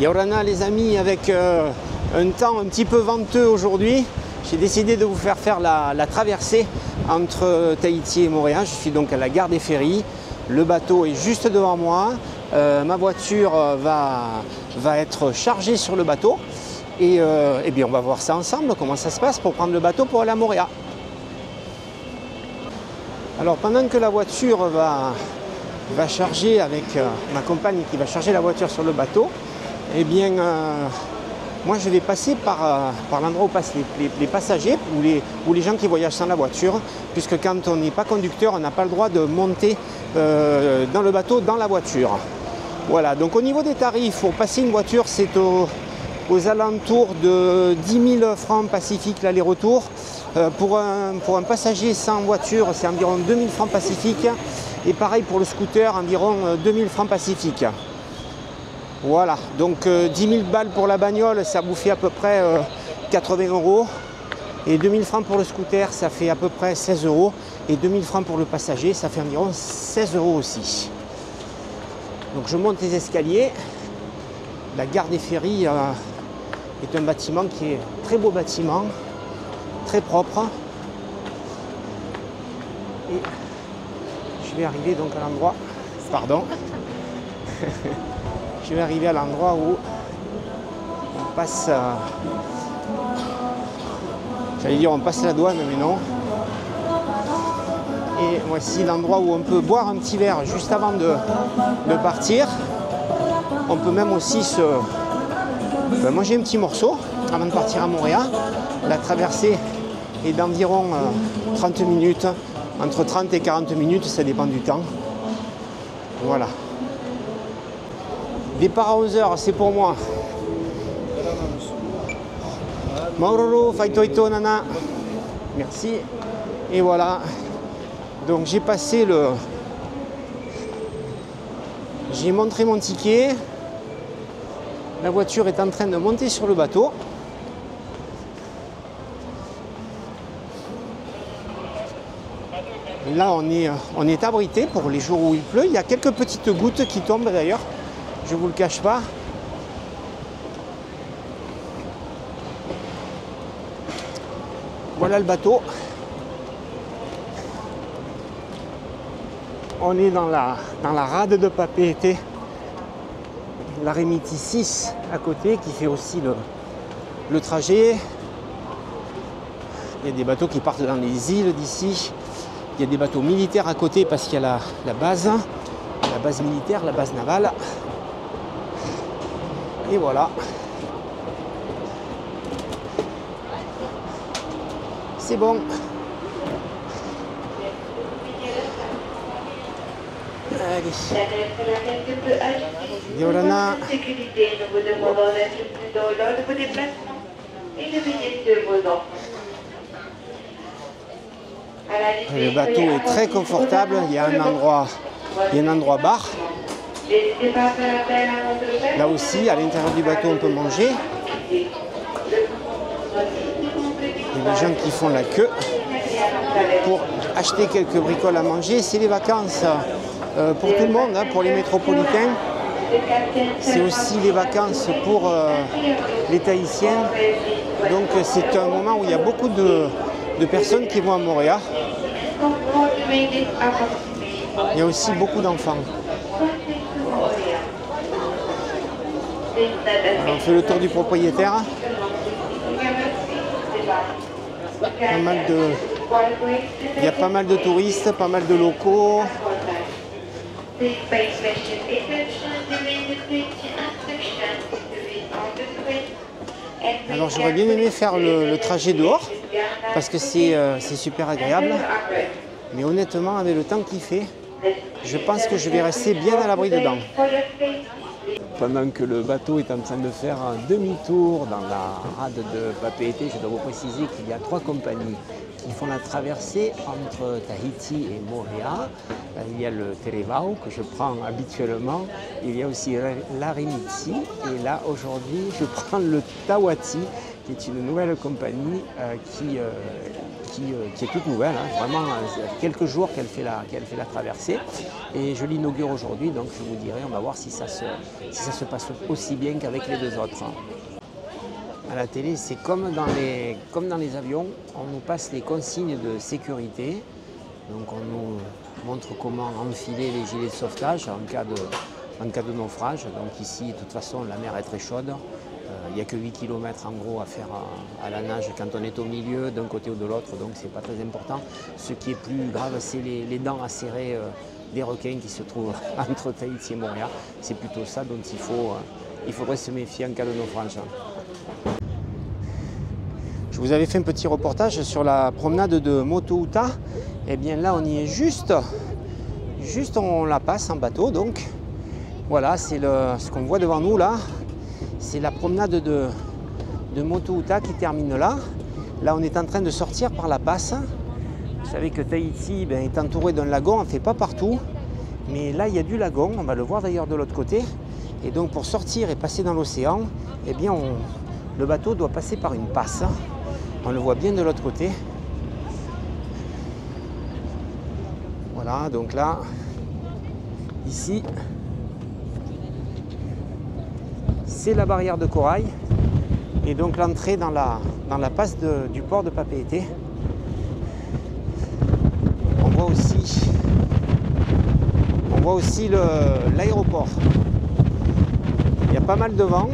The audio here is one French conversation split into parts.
Yorana les amis, avec un temps un petit peu venteux aujourd'hui, j'ai décidé de vous faire la traversée entre Tahiti et Moorea. Je suis donc à la gare des ferries, le bateau est juste devant moi, ma voiture va être chargée sur le bateau et bien on va voir ça ensemble, comment ça se passe pour prendre le bateau pour aller à Moorea. Alors pendant que la voiture va charger avec ma compagne qui va charger la voiture sur le bateau, eh bien moi je vais passer par l'endroit où passent les passagers ou les gens qui voyagent sans la voiture, puisque quand on n'est pas conducteur, on n'a pas le droit de monter dans le bateau, dans la voiture. Voilà, donc au niveau des tarifs, pour passer une voiture, c'est aux alentours de 10 000 francs Pacifique l'aller-retour. Pour un passager sans voiture, c'est environ 2 000 francs Pacifique. Et pareil pour le scooter, environ 2 000 francs Pacifique. Voilà, donc 10 000 balles pour la bagnole, ça vous fait à peu près 80 €. Et 2 000 francs pour le scooter, ça fait à peu près 16 €. Et 2 000 francs pour le passager, ça fait environ 16 € aussi. Donc je monte les escaliers. La gare des ferries est un bâtiment qui est un très beau bâtiment, très propre. Et je vais arriver donc à l'endroit, pardon, je vais arriver à l'endroit où on passe, j'allais dire on passe la douane, mais non. Et voici l'endroit où on peut boire un petit verre juste avant de partir. On peut même aussi manger un petit morceau avant de partir à Moorea. La traversée est d'environ 30 minutes, entre 30 et 40 minutes, ça dépend du temps. Voilà. Départ à 11 h, c'est pour moi. Mauroro, faitoito nana. Merci. Et voilà. Donc j'ai passé j'ai montré mon ticket. La voiture est en train de monter sur le bateau. Là, on est abrité pour les jours où il pleut. Il y a quelques petites gouttes qui tombent d'ailleurs. Je ne vous le cache pas. Voilà le bateau. On est dans la rade de Papeete. La Remiti 6 à côté qui fait aussi le trajet. Il y a des bateaux qui partent dans les îles d'ici. Il y a des bateaux militaires à côté parce qu'il y a la base militaire, la base navale. Et voilà. C'est bon. Allez. Yorana. Sécurité, nous vous demandons d'être prudents lors de vos déplacements et de veiller sur vos enfants. Le bateau est très confortable, il y a un endroit bar. Là aussi, à l'intérieur du bateau, on peut manger. Il y a des gens qui font la queue pour acheter quelques bricoles à manger. C'est les vacances pour tout le monde, hein, pour les métropolitains. C'est aussi les vacances pour les Tahitiens. Donc c'est un moment où il y a beaucoup de personnes qui vont à Moorea. Il y a aussi beaucoup d'enfants. On fait le tour du propriétaire. Il y a pas mal de touristes, pas mal de locaux. Alors j'aurais bien aimé faire le trajet dehors parce que c'est super agréable, mais honnêtement avec le temps qu'il fait, je pense que je vais rester bien à l'abri dedans. Pendant que le bateau est en train de faire un demi-tour dans la rade de Papeete, je dois vous préciser qu'il y a 3 compagnies qui font la traversée entre Tahiti et Moorea. Il y a le Terevao que je prends habituellement, il y a aussi la Remiti et là aujourd'hui je prends le Tawati qui est une nouvelle compagnie qui est toute nouvelle, hein. Vraiment, ça fait quelques jours qu'elle fait la traversée. Et je l'inaugure aujourd'hui, donc je vous dirai, on va voir si ça se passe aussi bien qu'avec les deux autres. À la télé, c'est comme dans les avions, on nous passe les consignes de sécurité. Donc on nous montre comment enfiler les gilets de sauvetage en cas de naufrage. Donc ici, de toute façon, la mer est très chaude. Il n'y a que 8 km en gros à faire à la nage quand on est au milieu d'un côté ou de l'autre, donc c'est pas très important. Ce qui est plus grave, c'est les dents acérées des requins qui se trouvent entre Tahiti et Moorea. C'est plutôt ça dont il faudrait se méfier en cas de naufrage. Je vous avais fait un petit reportage sur la promenade de Motuuta. Et bien là, on y est juste on la passe en bateau. Donc voilà, c'est ce qu'on voit devant nous là. C'est la promenade de Motuuta qui termine là. Là, on est en train de sortir par la passe. Vous savez que Tahiti est entouré d'un lagon, on ne fait pas partout. Mais là, il y a du lagon, on va le voir d'ailleurs de l'autre côté. Et donc, pour sortir et passer dans l'océan, eh bien, le bateau doit passer par une passe. On le voit bien de l'autre côté. Voilà, donc là, ici, c'est la barrière de corail et donc l'entrée dans la passe du port de Papeete. On voit aussi l'aéroport. Il y a pas mal de vent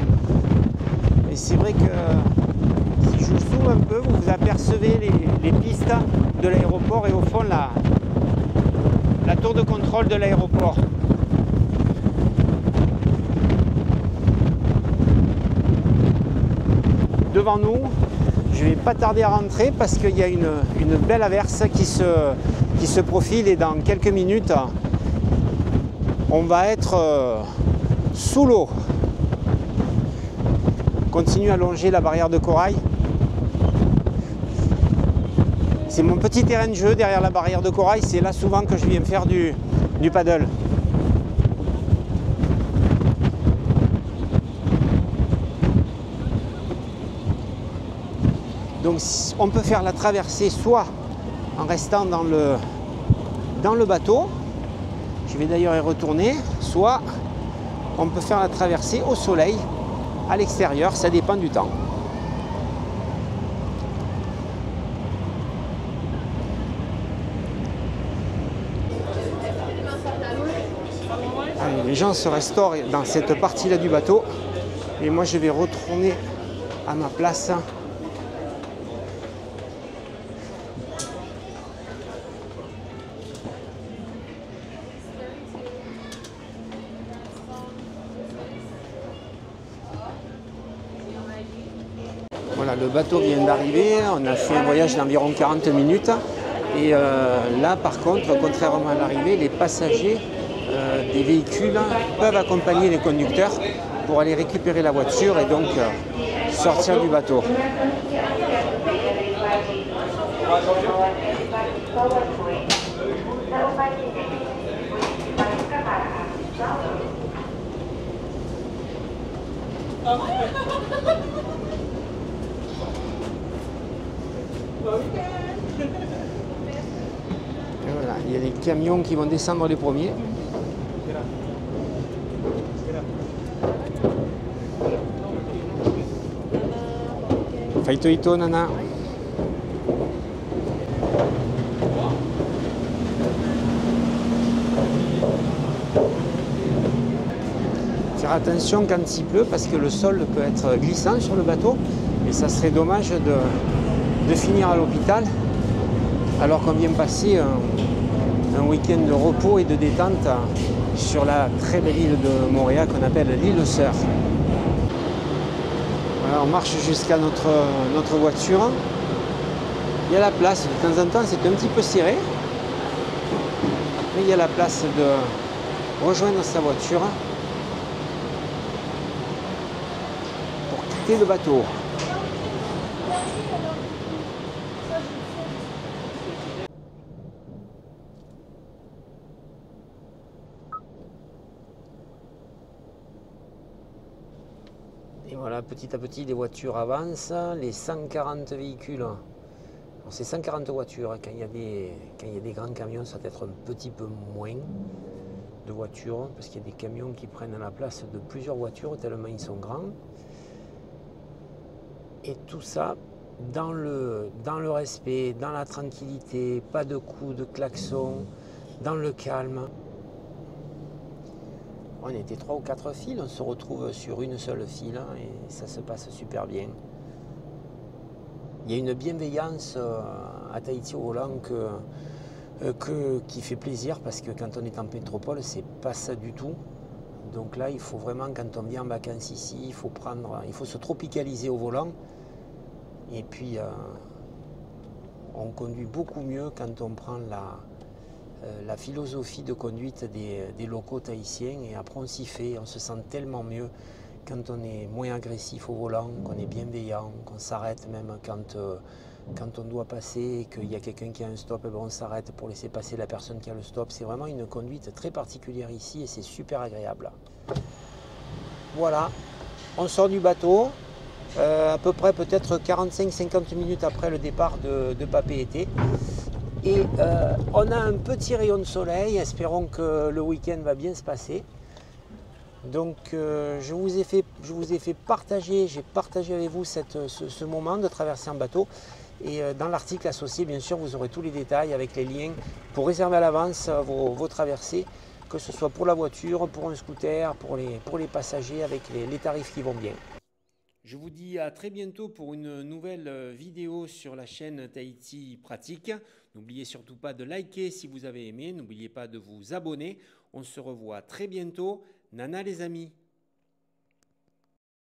et c'est vrai que si je zoome un peu, vous apercevez les pistes de l'aéroport et au fond la tour de contrôle de l'aéroport. Devant nous, je ne vais pas tarder à rentrer parce qu'il y a une belle averse qui se profile et dans quelques minutes, on va être sous l'eau. On continue à longer la barrière de corail. C'est mon petit terrain de jeu derrière la barrière de corail, c'est là souvent que je viens faire du paddle. Donc on peut faire la traversée soit en restant dans le bateau, je vais d'ailleurs y retourner, soit on peut faire la traversée au soleil, à l'extérieur, ça dépend du temps. Allez, les gens se restaurent dans cette partie-là du bateau et moi je vais retourner à ma place. Voilà, le bateau vient d'arriver, on a fait un voyage d'environ 40 minutes et là par contre, contrairement à l'arrivée, les passagers des véhicules peuvent accompagner les conducteurs pour aller récupérer la voiture et donc sortir du bateau. Et voilà, il y a les camions qui vont descendre les premiers. Faito ito, nana. Faire attention quand il pleut parce que le sol peut être glissant sur le bateau et ça serait dommage de finir à l'hôpital alors qu'on vient passer un week-end de repos et de détente sur la très belle île de Moorea qu'on appelle l'île Sœur. Voilà, on marche jusqu'à notre voiture. Il y a la place, de temps en temps c'est un petit peu serré, mais il y a la place de rejoindre sa voiture pour quitter le bateau. Et voilà, petit à petit, les voitures avancent. Les 140 véhicules, c'est 140 voitures. Quand il y a des grands camions, ça peut être un petit peu moins de voitures, parce qu'il y a des camions qui prennent la place de plusieurs voitures, tellement ils sont grands. Et tout ça dans le respect, dans la tranquillité, pas de coups de klaxon, dans le calme. On était 3 ou 4 files, on se retrouve sur une seule file et ça se passe super bien. Il y a une bienveillance à Tahiti au volant qui fait plaisir, parce que quand on est en métropole, c'est pas ça du tout. Donc là, il faut vraiment, quand on vient en vacances ici, il faut se tropicaliser au volant. Et puis, on conduit beaucoup mieux quand on prend la philosophie de conduite des locaux tahitiens, et après on s'y fait, on se sent tellement mieux quand on est moins agressif au volant, qu'on est bienveillant, qu'on s'arrête même quand on doit passer, qu'il y a quelqu'un qui a un stop, on s'arrête pour laisser passer la personne qui a le stop. C'est vraiment une conduite très particulière ici et c'est super agréable. Voilà, on sort du bateau, à peu près peut-être 45-50 minutes après le départ de Papeete. Et on a un petit rayon de soleil, espérons que le week-end va bien se passer. Donc je vous ai fait partager, j'ai partagé avec vous ce moment de traverser en bateau. Et dans l'article associé, bien sûr, vous aurez tous les détails avec les liens pour réserver à l'avance vos traversées, que ce soit pour la voiture, pour un scooter, pour les passagers, avec les tarifs qui vont bien. Je vous dis à très bientôt pour une nouvelle vidéo sur la chaîne Tahiti Pratique. N'oubliez surtout pas de liker si vous avez aimé, n'oubliez pas de vous abonner. On se revoit très bientôt. Nana les amis!